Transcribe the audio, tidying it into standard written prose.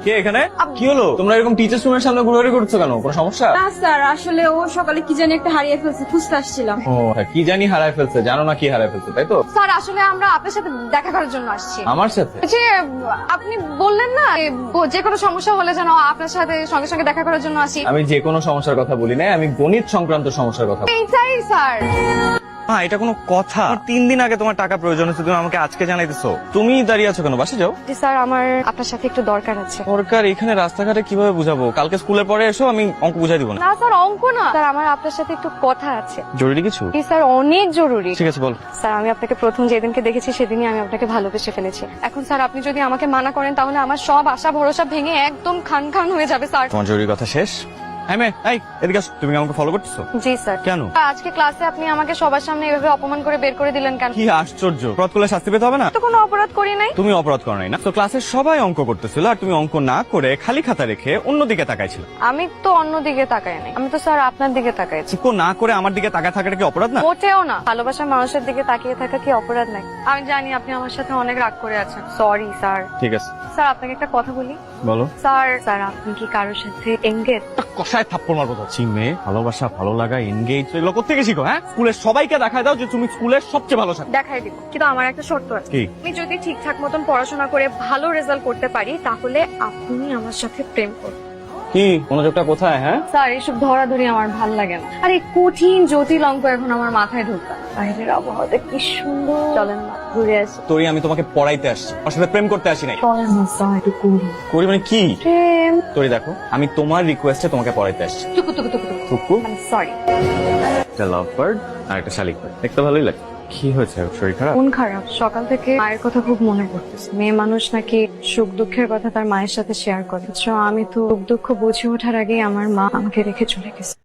কে এখানে? কি হলো? তোমরা এরকম টিচার্স রুমের সামনে ঘোরাঘুরি করছো কেন? কোনো সমস্যা? না স্যার, আসলে ও সকালে কি জানি একটা হারিয়ে ফেলছে, খুঁজতে আসছিলাম। ও হ্যাঁ, কি জানি হারায় ফেলছে, জানো না কি হারায় ফেলছে, তাই তো? স্যার আসলে আমরা আপনার সাথে দেখা করার জন্য আসছি। আমার সাথে? যে আপনি বললেন না যে কোনো সমস্যা হলে যেন আপনার সাথে সঙ্গে সঙ্গে দেখা করার জন্য আসি। আমি যে কোনো সমস্যার কথা বলি না, আমি গণিত সংক্রান্ত সমস্যার কথা বলি। এইটাই স্যার। হ্যাঁ, এটা কোনো কথা? 3 দিন আগে তোমার টাকা প্রয়োজন হচ্ছে, তুমি আমাকে আজকে জানাইতেছো। তুমি দাঁড়িয়ে আছো কেন? বাসে যাও। জি স্যার, আমার আপনার সাথে একটু দরকার আছে। সরকার এখানে রাস্তাঘাটে কিভাবে বুঝাবো? কালকে স্কুলের পরে এসো, আমি অঙ্ক বুঝাই দিব না। না স্যার, অঙ্ক না স্যার, আমার আপনার সাথে একটু কথা আছে। জরুরি কিছু? জি স্যার, অনেক জরুরি। ঠিক আছে, বল। স্যার আমি আপনাকে প্রথম যেদিনকে দেখেছি সেদিনই আমি আপনাকে ভালোবেসে ফেলেছি। এখন স্যার আপনি যদি আমাকে মানা করেন তাহলে আমার সব আশা ভরসা ভেঙে একদম খান খান হয়ে যাবে স্যার। তোমার জরুরি কথা শেষ? হ্যাঁ মে, এই এদিকে আসো। তুমি কি আমাকে ফলো করতেছো? জি স্যার। কেন? আজকে ক্লাসে আপনি আমাকে সবার সামনে এভাবে অপমান করে বের করে দিলেন কেন? কি আশ্চর্য! অপরাধ করলে শাস্তি পেতে হবে না? তো কোনো অপরাধ করি নাই। তুমি অপরাধ করো নাই না? তো ক্লাসের সবাই অঙ্ক করতেছিল আর তুমি অঙ্ক না করে খালি খাতা রেখে অন্যদিকে তাকাইছিল। আমি তো অন্যদিকে তাকাই নাই, আমি তো স্যার আপনার দিকে তাকাইছি। অঙ্ক না করে আমার দিকে তাকায় থাকাটা কি অপরাধ না? মোটেও না, ভালোবাসার মানুষের দিকে তাকিয়ে থাকা কি অপরাধ নাই? আমি জানি আপনি আমার সাথে অনেক রাগ করে আছেন, সরি স্যার। ঠিক আছে, স্যার আপনাকে একটা কথা বলি। বলো। স্যার আপনি কি কারোর সাথে এঙ্গেজ? কষায় থাপ্পড় মারবো তো। মেয়ে, ভালোবাসা, ভালো লাগা, এনগেজ এগুলো কোত্থেকে শিখো? হ্যাঁ, স্কুলের সবাইকে দেখায় দাও যে তুমি স্কুলের সবচেয়ে ভালো ছাত্র। দেখাই দিব, কিন্তু আমার একটা শর্ত আছে। কি? আমি যদি ঠিকঠাক মতন পড়াশোনা করে ভালো রেজাল্ট করতে পারি তাহলে আপনি আমার সাথে প্রেম করবেন। কি মনোযোগটা কোথায়? হ্যাঁ, স্যার এইসব ধরাধরি আমার ভাল লাগে না। আর এই কঠিন জটিল অঙ্ক এখন আমার মাথায় ঢুকবে। বাইরের আবহাওয়াটা কি সুন্দর, চলেন না ঘুরে আসি। তোরই আমি তোমাকে পড়াইতে আসছি, আমার সাথে প্রেম করতে আসি নাই। চলেন না স্যার, একটু করি করি মানে কি? প্রেম। তোরই দেখো, আমি তোমার রিকোয়েস্টে তোমাকে পড়াইতে আসছি। টুকু টুকু টুকু টুকু, টুকু মানে সরি। একটা লাভ বার্ড আর একটা শালিক বার্ড, দেখতে ভালোই লাগে। কি হয়েছে? শরীর খারাপ? মন খারাপ, সকাল থেকে মায়ের কথা খুব মনে পড়তেছে। মেয়ে মানুষ নাকি সুখ দুঃখের কথা তার মায়ের সাথে শেয়ার করে। আমি তো সুখ দুঃখ বুঝে ওঠার আগেই আমার মা আমাকে রেখে চলে গেছে।